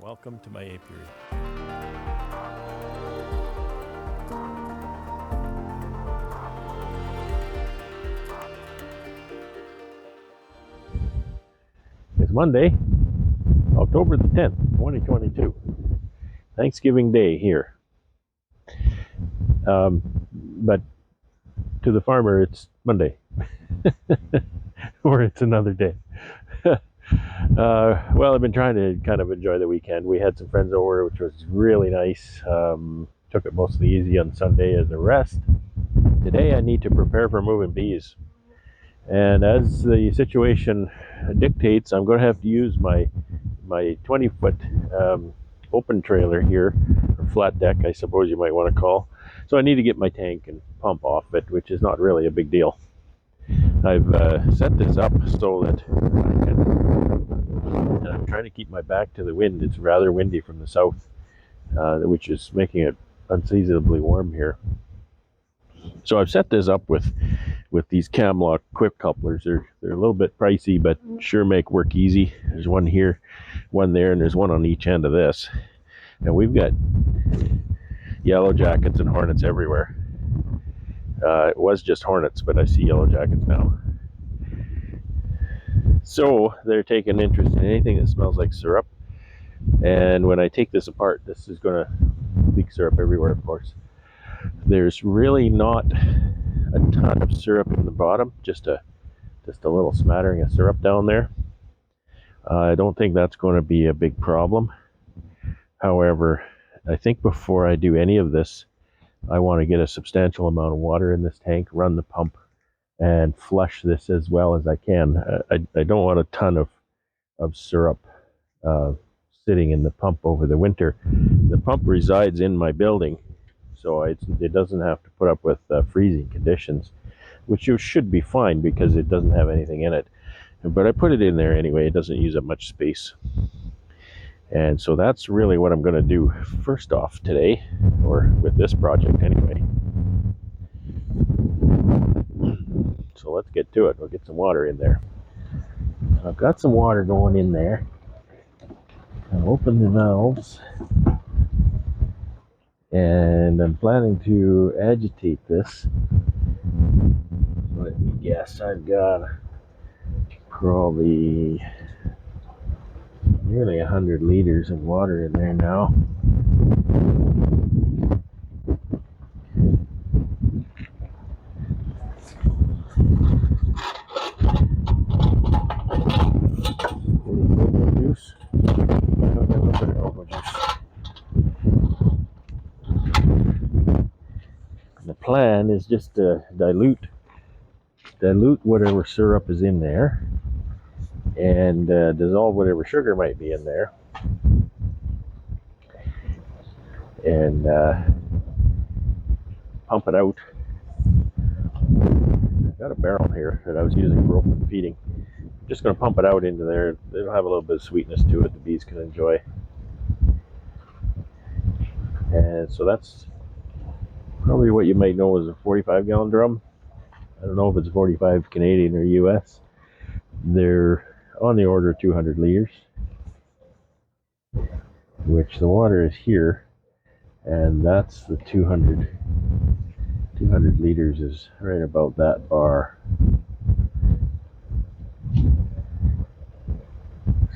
Welcome to my apiary. It's Monday, October the 10th, 2022. Thanksgiving Day here. But to the farmer, it's Monday. Or it's another day. Well, I've been trying to kind of enjoy the weekend. We had some friends over, which was really nice. Took it mostly easy on Sunday as a rest. Today I need to prepare for moving bees. And as the situation dictates, I'm going to have to use my 20-foot open trailer here, or flat deck, I suppose you might want to call. So I need to get my tank and pump off it, which is not really a big deal. I've set this up so that I can, and I'm trying to keep my back to the wind. It's rather windy from the south, which is making it unseasonably warm here. So I've set this up with these Camlock quick couplers. They're a little bit pricey, but sure make work easy. There's one here, one there, and there's one on each end of this. And we've got yellow jackets and hornets everywhere. It was just hornets, but I see yellow jackets now. So they're taking interest in anything that smells like syrup. And when I take this apart, this is going to leak syrup everywhere, of course. There's really not a ton of syrup in the bottom, just a little smattering of syrup down there. I don't think that's going to be a big problem. However, I think before I do any of this, I want to get a substantial amount of water in this tank, run the pump, and flush this as well as I can. I don't want a ton of syrup sitting in the pump over the winter. The pump resides in my building, so it doesn't have to put up with freezing conditions, which should be fine because it doesn't have anything in it. But I put it in there anyway. It doesn't use up much space. And so that's really what I'm going to do first off today, or with this project anyway. So let's get to it. We'll get some water in there. I've got some water going in there. I'll open the valves. And I'm planning to agitate this. Let me guess, I've got probably nearly 100 liters of water in there now. Juice. The plan is just to dilute whatever syrup is in there, and dissolve whatever sugar might be in there, and pump it out. I've got a barrel here that I was using for open feeding. I'm just going to pump it out into there. It'll have a little bit of sweetness to it the bees can enjoy. And so that's probably what you might know as a 45-gallon drum. I don't know if it's 45 Canadian or US. They're on the order of 200 liters, which the water is here, and that's the 200 liters is right about that bar.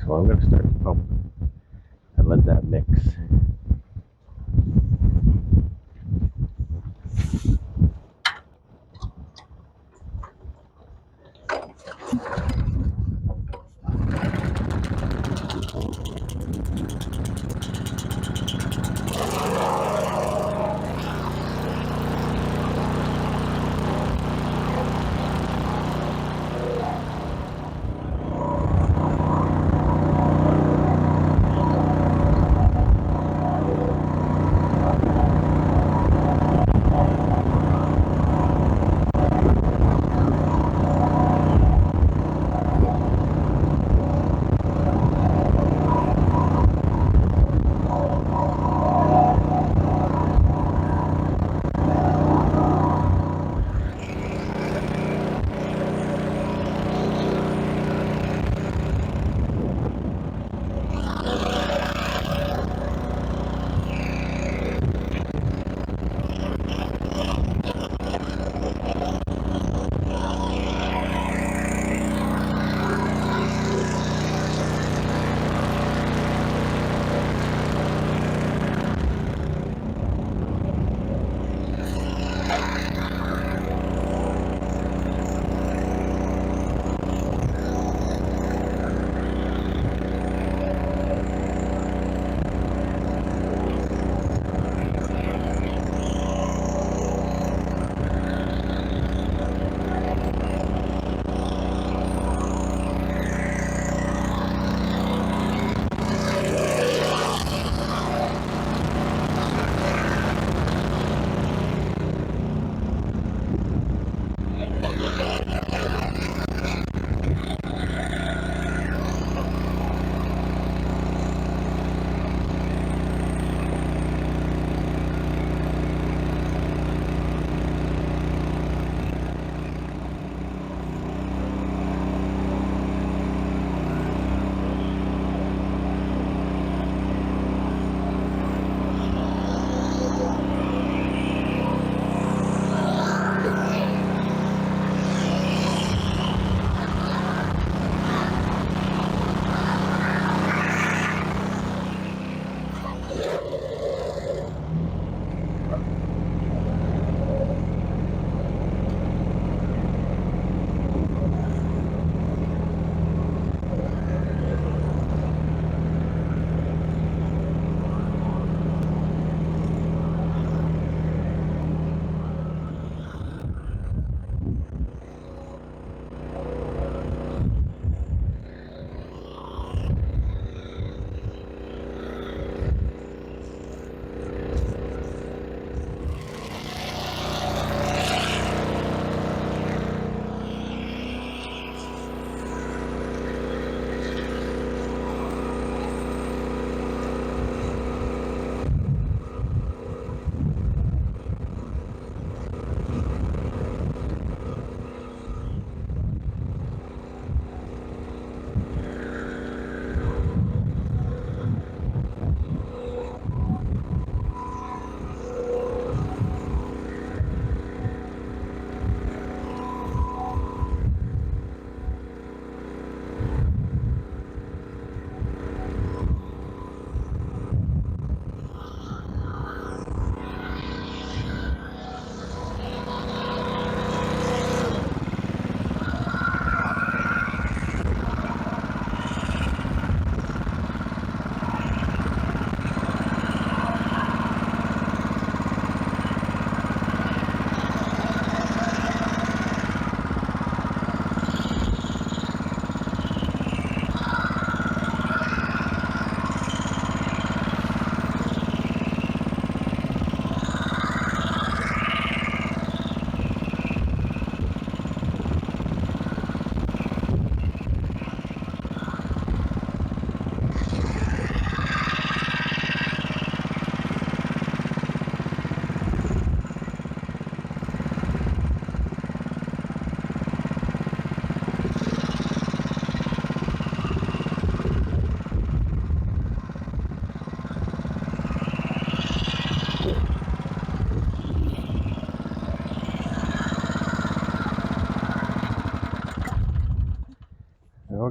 So I'm going to start the pump and let that mix.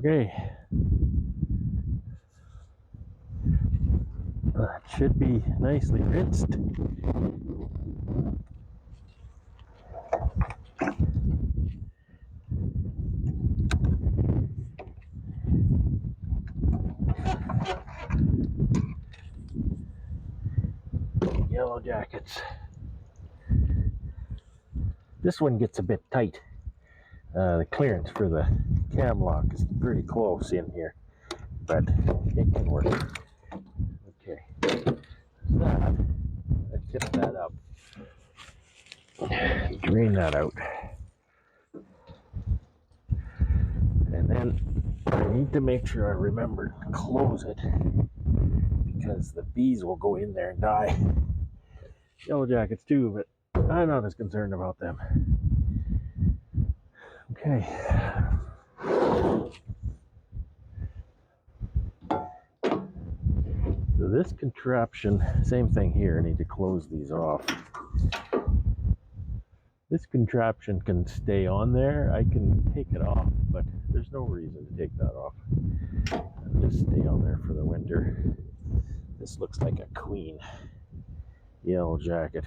Okay. That should be nicely rinsed. Yellow jackets. This one gets a bit tight. The clearance for the cam lock is pretty close in here, but it can work. Okay, that. I tip that up. Drain that out. And then I need to make sure I remember to close it because the bees will go in there and die. Yellow jackets too, but I'm not as concerned about them. Okay. So this contraption, same thing here, I need to close these off. This contraption can stay on there. I can take it off, but there's no reason to take that off. It'll just stay on there for the winter. This looks like a queen yellow jacket.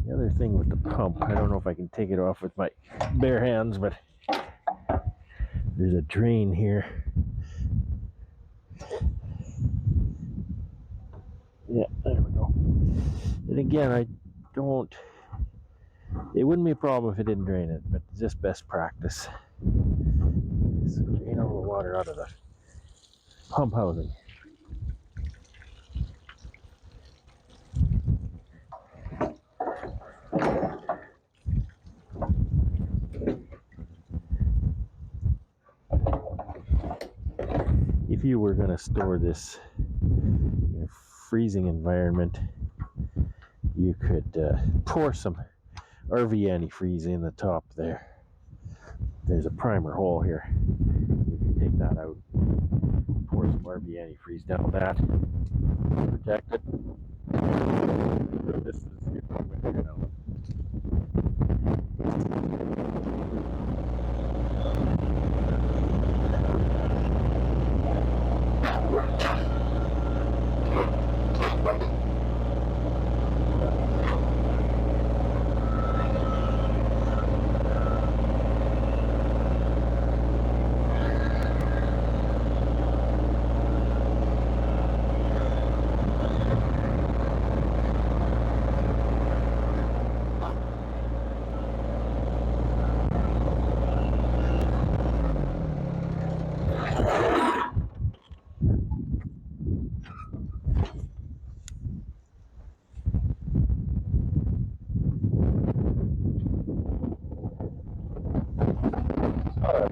The other thing with the pump, I don't know if I can take it off with my bare hands, but there's a drain here. Yeah, there we go. And again, it wouldn't be a problem if it didn't drain it, but it's just best practice. So drain all the water out of the pump housing. If you were going to store this in a freezing environment, you could pour some RV antifreeze in the top there. There's a primer hole here. You can take that out, pour some RV antifreeze down that, protect it. So this is your winter now.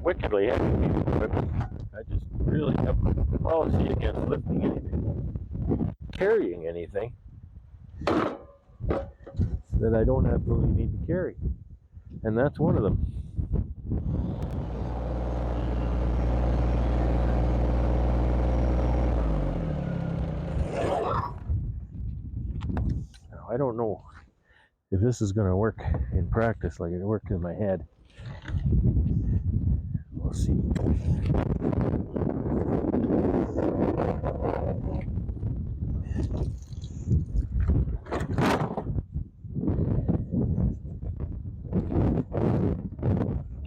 Wickedly heavy piece of equipment. I just really have a policy against lifting anything, carrying anything that I don't absolutely need to carry, and that's one of them. Now, I don't know if this is going to work in practice like it worked in my head. We'll see.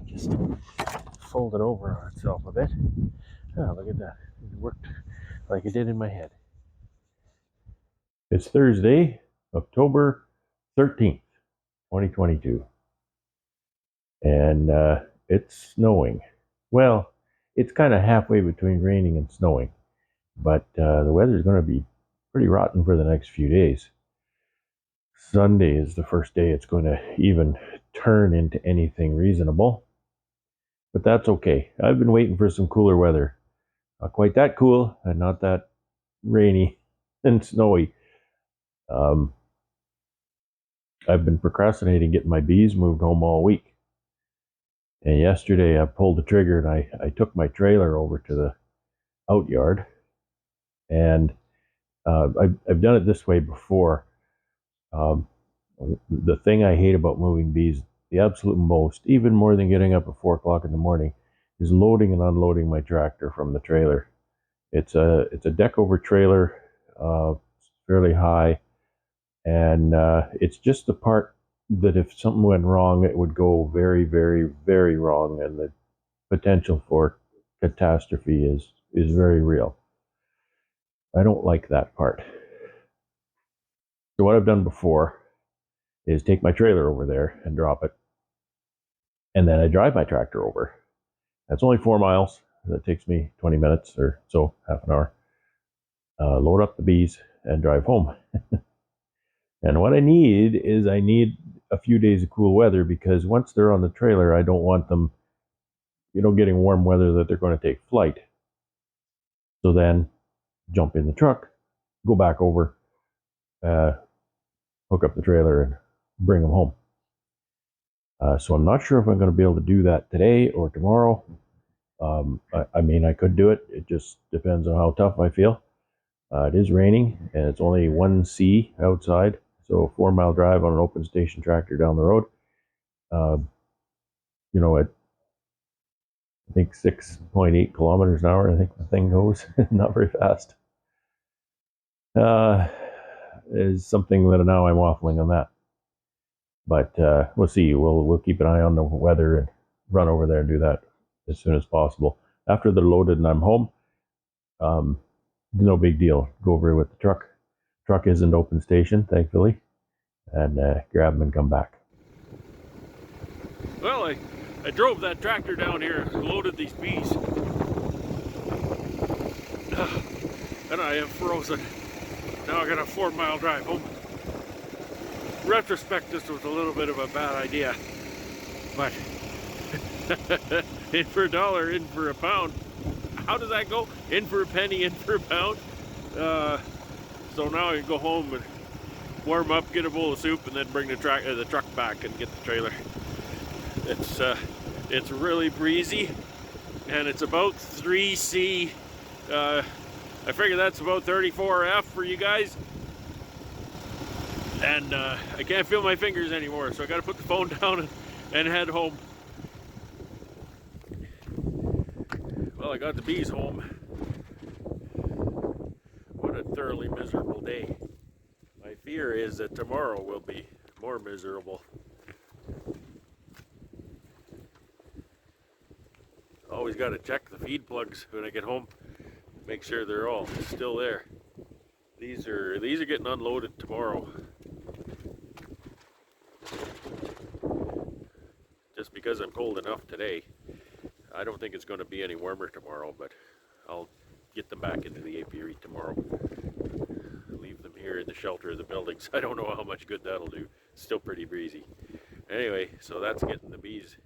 Just fold it over on itself a bit. Oh, look at that. It worked like it did in my head. It's Thursday, October 13th, 2022. And it's snowing. Well, it's kind of halfway between raining and snowing, but the weather's going to be pretty rotten for the next few days. Sunday is the first day it's going to even turn into anything reasonable, but that's okay. I've been waiting for some cooler weather. Not quite that cool and not that rainy and snowy. I've been procrastinating getting my bees moved home all week. And yesterday I pulled the trigger and I took my trailer over to the out yard. And I've done it this way before. The thing I hate about moving bees, the absolute most, even more than getting up at 4 o'clock in the morning, is loading and unloading my tractor from the trailer. It's a deck over trailer, fairly high, and it's just the part that if something went wrong, it would go very, very, very wrong, and the potential for catastrophe is very real. I don't like that part. So what I've done before is take my trailer over there and drop it, and then I drive my tractor over. That's only 4 miles. That takes me 20 minutes or so, half an hour. Load up the bees and drive home. And what I need is a few days of cool weather, because once they're on the trailer, I don't want them, getting warm weather that they're going to take flight. So then jump in the truck, go back over, hook up the trailer and bring them home. So I'm not sure if I'm going to be able to do that today or tomorrow. I could do it. It just depends on how tough I feel. It is raining, and it's only 1C outside, so a 4-mile drive on an open station tractor down the road. At I think 6.8 kilometers an hour, I think the thing goes. Not very fast. Is something that now I'm waffling on that. But we'll see. We'll keep an eye on the weather and run over there and do that as soon as possible. After they're loaded and I'm home, no big deal. Go over with the truck. Truck isn't open station, thankfully, and grab them and come back. Well, I drove that tractor down here, loaded these bees, and I am frozen. Now I got a 4-mile drive home. In retrospect, this was a little bit of a bad idea, but in for a dollar, in for a pound. How does that go? In for a penny, in for a pound. So now I can go home and warm up, get a bowl of soup, and then bring the truck back and get the trailer. It's really breezy, and it's about 3C. I figure that's about 34F for you guys. And I can't feel my fingers anymore, so I got to put the phone down and head home. Well, I got the bees home. What a thoroughly miserable day. My fear is that tomorrow will be more miserable. Always got to check the feed plugs when I get home. Make sure they're all still there. These are getting unloaded tomorrow. Just because I'm cold enough today. I don't think it's going to be any warmer tomorrow, but I'll get them back into the apiary tomorrow. Leave them here in the shelter of the buildings. I don't know how much good that'll do. It's still pretty breezy. Anyway, so that's getting the bees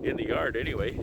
in the yard anyway.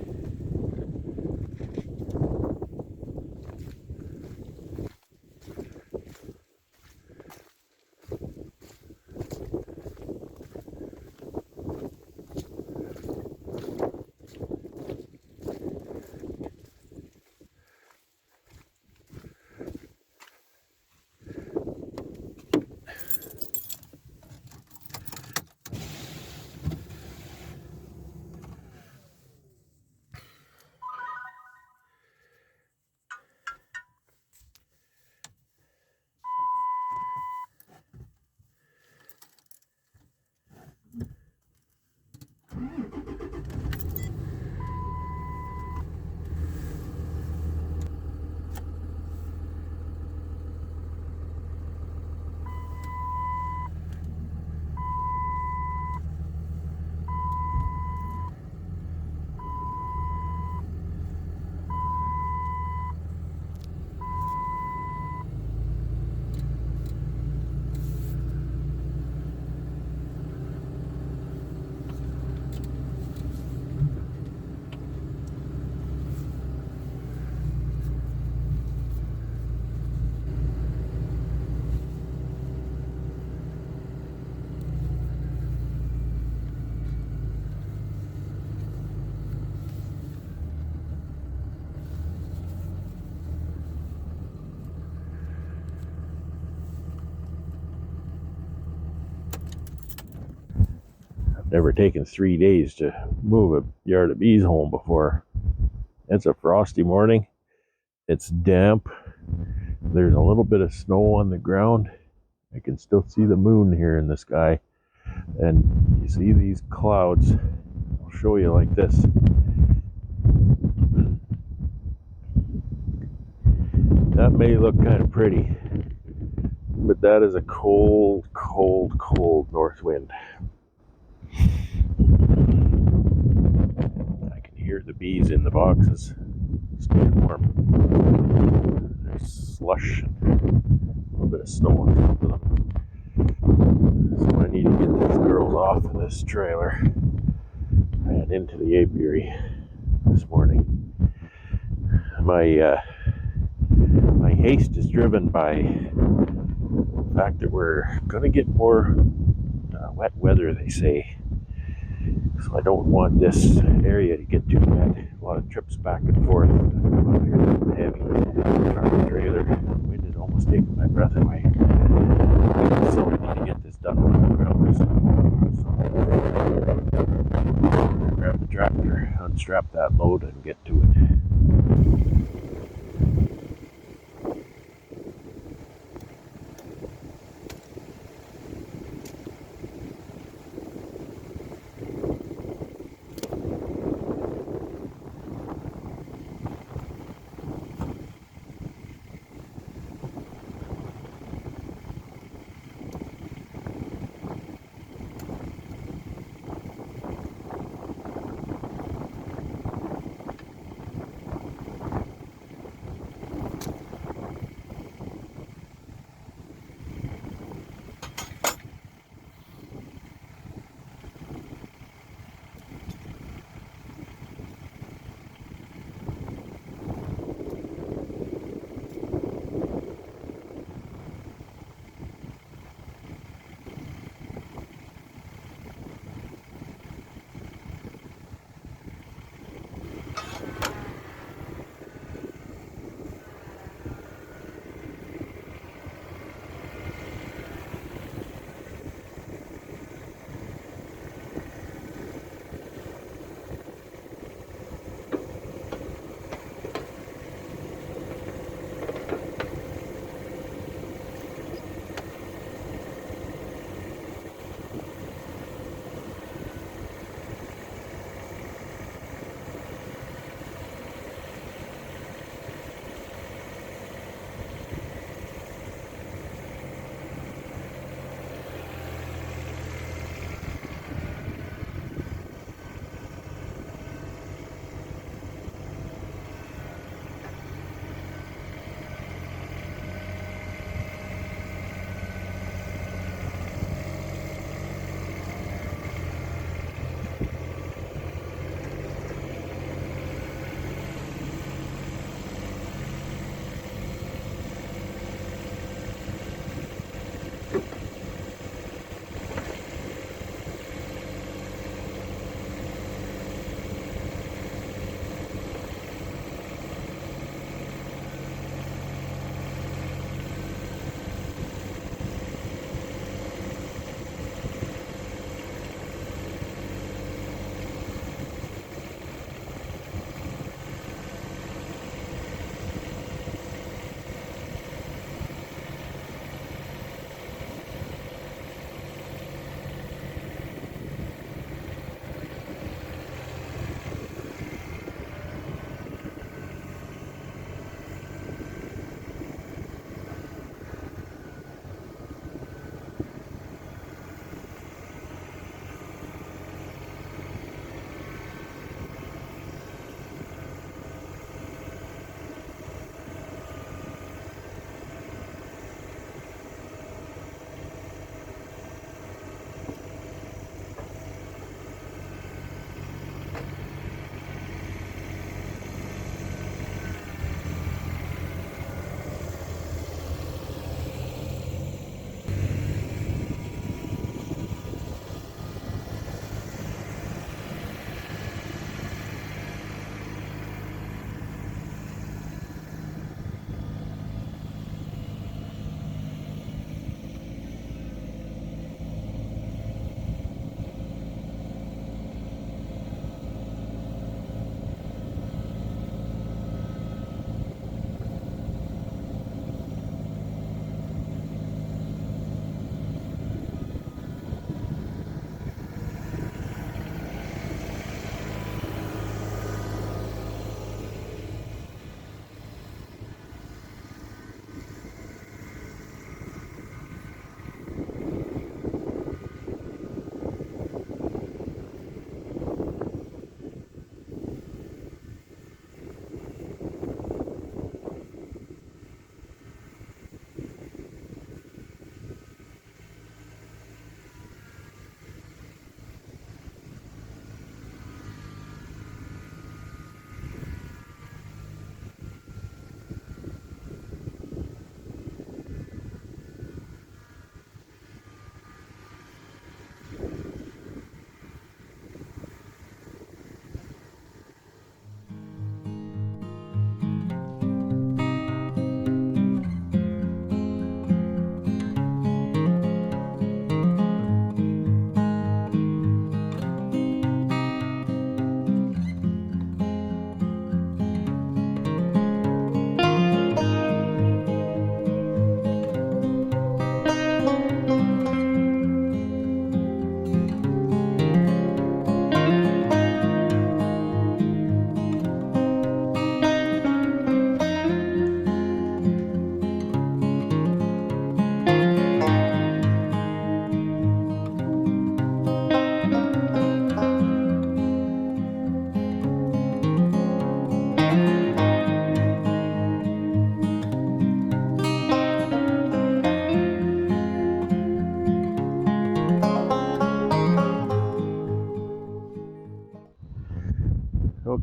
Never taken 3 days to move a yard of bees home before. It's a frosty morning. It's damp. There's a little bit of snow on the ground. I can still see the moon here in the sky. And you see these clouds. I'll show you like this. That may look kind of pretty, but that is a cold, cold, cold north wind. I can hear the bees in the boxes staying warm. There's slush and a little bit of snow on top of them. So I need to get these girls off of this trailer. Ran into the apiary this morning. My haste is driven by the fact that we're going to get more wet weather, they say. So I don't want this area to get too wet. A lot of trips back and forth. Heavy trailer. The wind is almost taking my breath away. So I need to get this done when I'm groundless. So grab the tractor, unstrap that load, and get to it.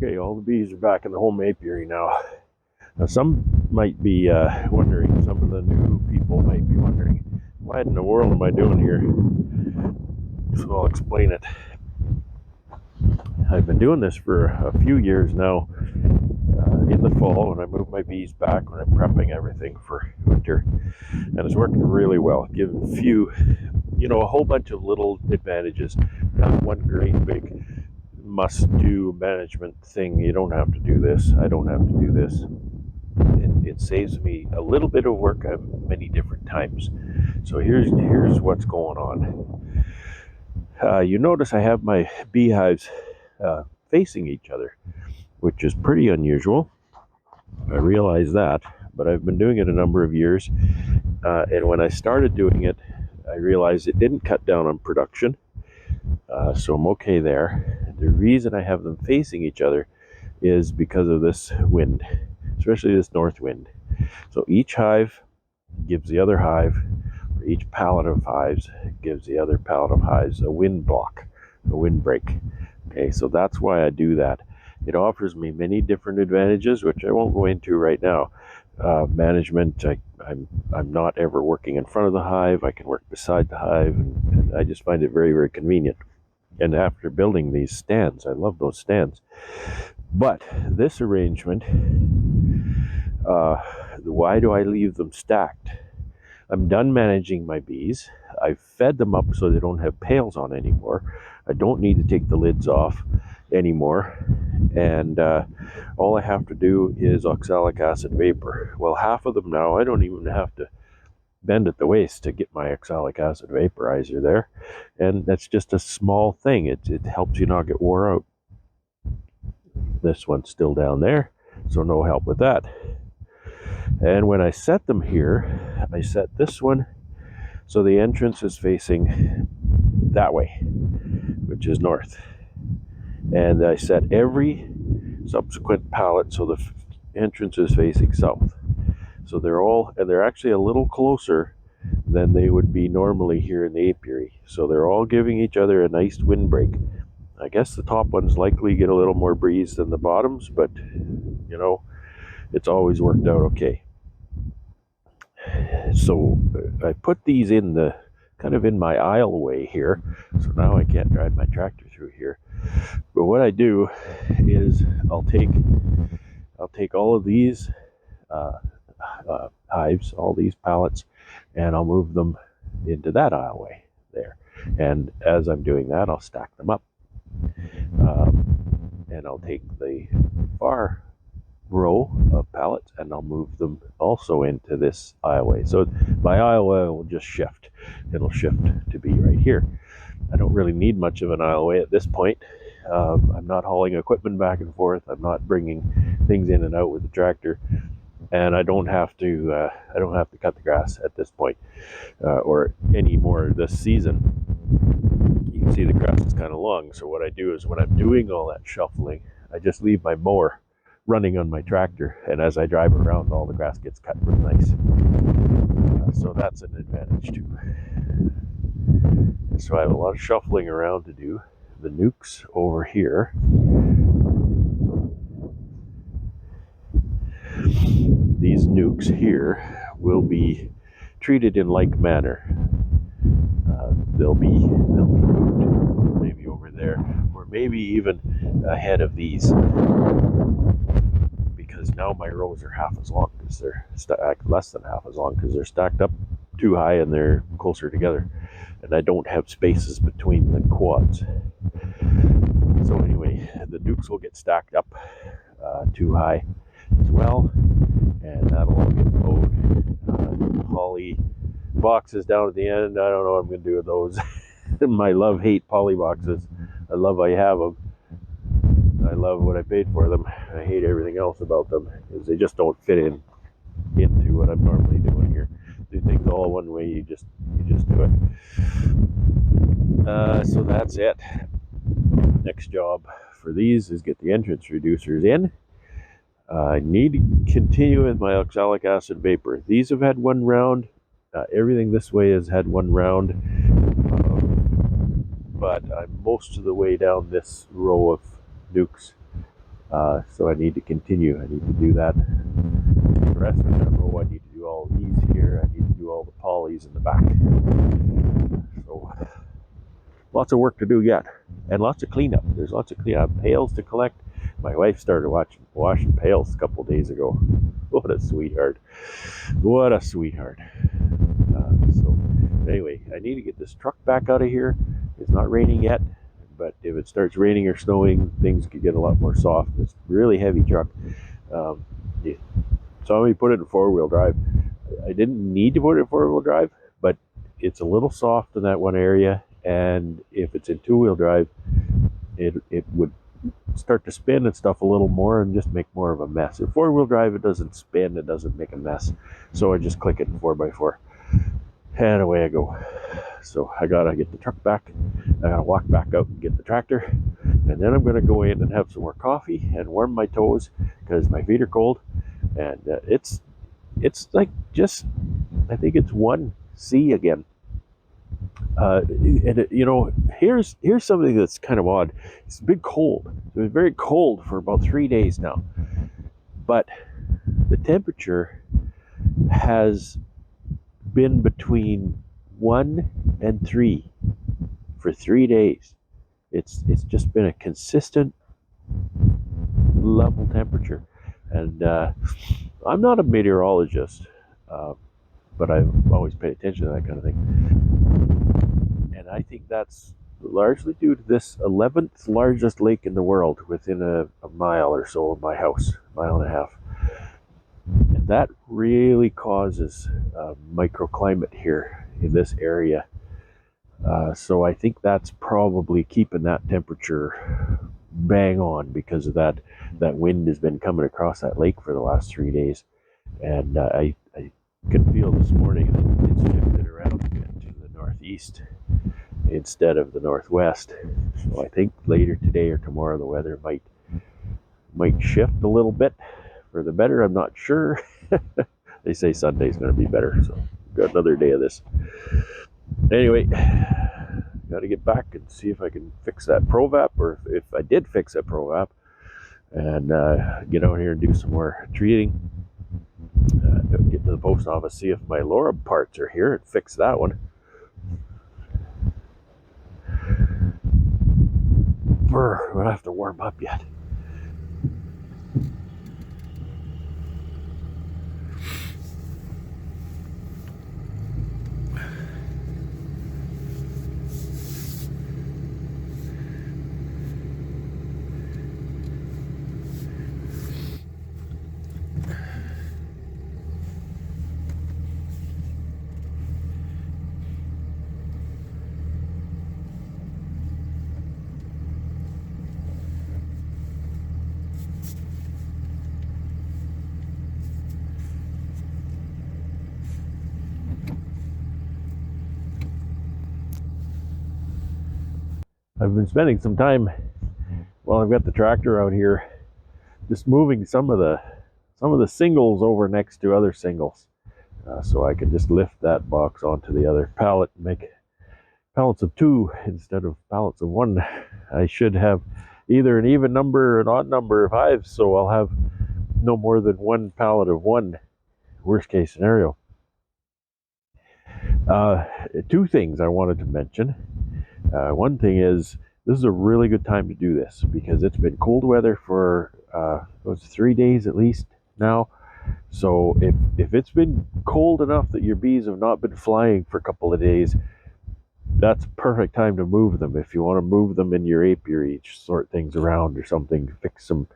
Okay, all the bees are back in the home apiary now. Now, some might be wondering, some of the new people might be wondering, what in the world am I doing here? So I'll explain it. I've been doing this for a few years now. In the fall, when I move my bees back, when I'm prepping everything for winter, and it's working really well. Giving a whole bunch of little advantages. Not one great big must-do management thing. You don't have to do this. I don't have to do this. It saves me a little bit of work at many different times. So here's what's going on. You notice I have my beehives facing each other, which is pretty unusual. I realize that, but I've been doing it a number of years, and when I started doing it, I realized it didn't cut down on production, so I'm okay there. The reason I have them facing each other is because of this wind, especially this north wind. So each hive gives the other hive, or each pallet of hives gives the other pallet of hives a wind block, a wind break. Okay, so that's why I do that. It offers me many different advantages, which I won't go into right now. Management, I'm not ever working in front of the hive. I can work beside the hive, and I just find it very, very convenient. And after building these stands, I love those stands. But this arrangement, why do I leave them stacked? I'm done managing my bees. I've fed them up so they don't have pails on anymore. I don't need to take the lids off anymore. And all I have to do is oxalic acid vapor. Well, half of them now, I don't even have to bend at the waist to get my oxalic acid vaporizer there. And that's just a small thing. It helps you not get wore out. This one's still down there, so no help with that. And when I set them here, I set this one so the entrance is facing that way, which is north. And I set every subsequent pallet so the entrance is facing south. So they're actually a little closer than they would be normally here in the apiary. So they're all giving each other a nice wind break. I guess the top ones likely get a little more breeze than the bottoms, but it's always worked out okay. So I put these in the kind of in my aisleway here, so now I can't drive my tractor through here. But what I do is I'll take all of these hives, all these pallets, and I'll move them into that aisleway there. And as I'm doing that, I'll stack them up, and I'll take the far row of pallets and I'll move them also into this aisleway. So my aisleway will just shift. It'll shift to be right here. I don't really need much of an aisleway at this point. I'm not hauling equipment back and forth. I'm not bringing things in and out with the tractor, and I don't have to cut the grass at this point, or any more this season. You can see the grass is kind of long. So what I do is when I'm doing all that shuffling, I just leave my mower running on my tractor, and as I drive around, all the grass gets cut real nice. So that's an advantage too. So I have a lot of shuffling around to do. The nukes over here, these nukes here will be treated in like manner. They'll be moved maybe over there, or maybe even ahead of these, because now my rows are half as long because they're less than half as long because they're stacked up too high and they're closer together, and I don't have spaces between the quads. So anyway, the nukes will get stacked up too high as well, and that'll all get mowed. Poly boxes down at the end, I don't know what I'm going to do with those. My love-hate poly boxes. I have them. I love what I paid for them. I hate everything else about them because they just don't fit into what I'm normally doing here. Do things all one way, you just do it. So that's it. Next job for these is get the entrance reducers in. I need to continue with my oxalic acid vapor. These have had one round. Everything this way has had one round. But I'm most of the way down this row of nukes. So I need to continue. I need to do that. The rest of that row, I need to do all these here. I need to do all the polys in the back. So lots of work to do yet, and lots of cleanup. There's lots of cleanup. Pails to collect. My wife started washing pails a couple days ago. What a sweetheart. What a sweetheart. So anyway, I need to get this truck back out of here. It's not raining yet, but if it starts raining or snowing, things could get a lot more soft. It's a really heavy truck. Yeah. So I'm going to put it in four-wheel drive. I didn't need to put it in four-wheel drive, but it's a little soft in that one area, and if it's in two-wheel drive, it would start to spin and stuff a little more and just make more of a mess. In four-wheel drive, it doesn't spin, it doesn't make a mess. So I just click it in 4x4, and away I go. So I gotta get the truck back. I gotta walk back out and get the tractor, and then I'm gonna go in and have some more coffee and warm my toes because my feet are cold. And it's like just, I think it's 1C again. And here's something that's kind of odd. It's been cold. It's been very cold for about 3 days now, but the temperature has been between 1 and 3 for 3 days. It's just been a consistent level temperature, and I'm not a meteorologist, but I've always paid attention to that kind of thing. And I think that's largely due to this 11th largest lake in the world within a mile or so of my house, mile and a half. And that really causes a microclimate here in this area. So I think that's probably keeping that temperature bang on because of that wind has been coming across that lake for the last 3 days. And I could feel this morning that it's shifted around to the northeast instead of the northwest. So I think later today or tomorrow the weather might shift a little bit for the better. I'm not sure. They say Sunday's going to be better, so got another day of this. Anyway, got to get back and see if I can fix that ProVap, or if I did fix that ProVap, and get out here and do some more treating. Get to the post office, see if my Laura parts are here, and fix that one. Brr, we'll have to warm up yet. I've been spending some time while I've got the tractor out here just moving some of the singles over next to other singles, so I can just lift that box onto the other pallet and make pallets of 2 instead of pallets of 1. I should have either an even number or an odd number of hives, so I'll have no more than 1 pallet of 1, worst case scenario. 2 things I wanted to mention. One thing is, this is a really good time to do this because it's been cold weather for 3 days at least now. So if it's been cold enough that your bees have not been flying for a couple of days, that's perfect time to move them. If you want to move them in your apiary, sort things around or something, fix some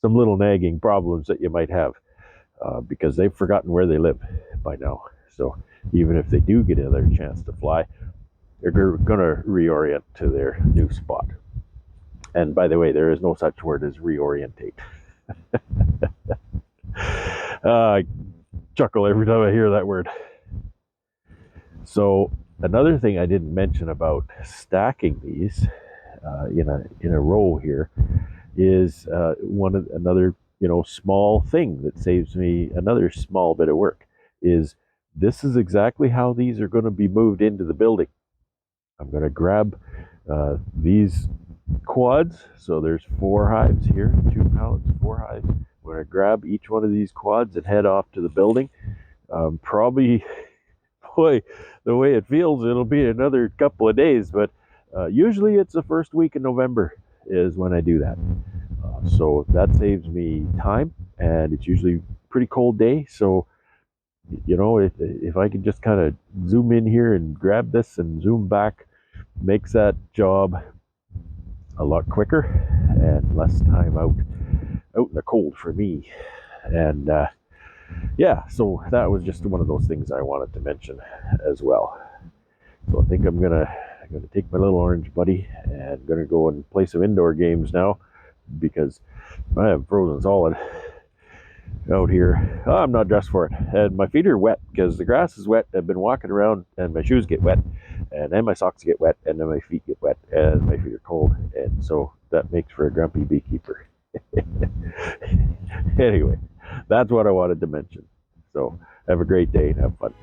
little nagging problems that you might have, because they've forgotten where they live by now. So even if they do get another chance to fly, they're going to reorient to their new spot. And by the way, there is no such word as reorientate. I chuckle every time I hear that word. So another thing I didn't mention about stacking these in a row here is another small thing that saves me another small bit of work. Is this is exactly how these are going to be moved into the building. I'm going to grab these quads. So there's 4 hives here, 2 pallets, 4 hives. I'm going to grab each one of these quads and head off to the building. Probably, boy, the way it feels, it'll be another couple of days, but usually it's the first week in November is when I do that. So that saves me time, and it's usually a pretty cold day. So, if I can just kind of zoom in here and grab this and zoom back, makes that job a lot quicker and less time out in the cold for me. And yeah, so that was just one of those things I wanted to mention as well. So I think I'm gonna take my little orange buddy and gonna go and play some indoor games now because I am frozen solid out here. Oh, I'm not dressed for it, and my feet are wet because the grass is wet. I've been walking around, and my shoes get wet, and then my socks get wet, and then my feet get wet, and my feet are cold, and so that makes for a grumpy beekeeper. Anyway, that's what I wanted to mention. So have a great day and have fun.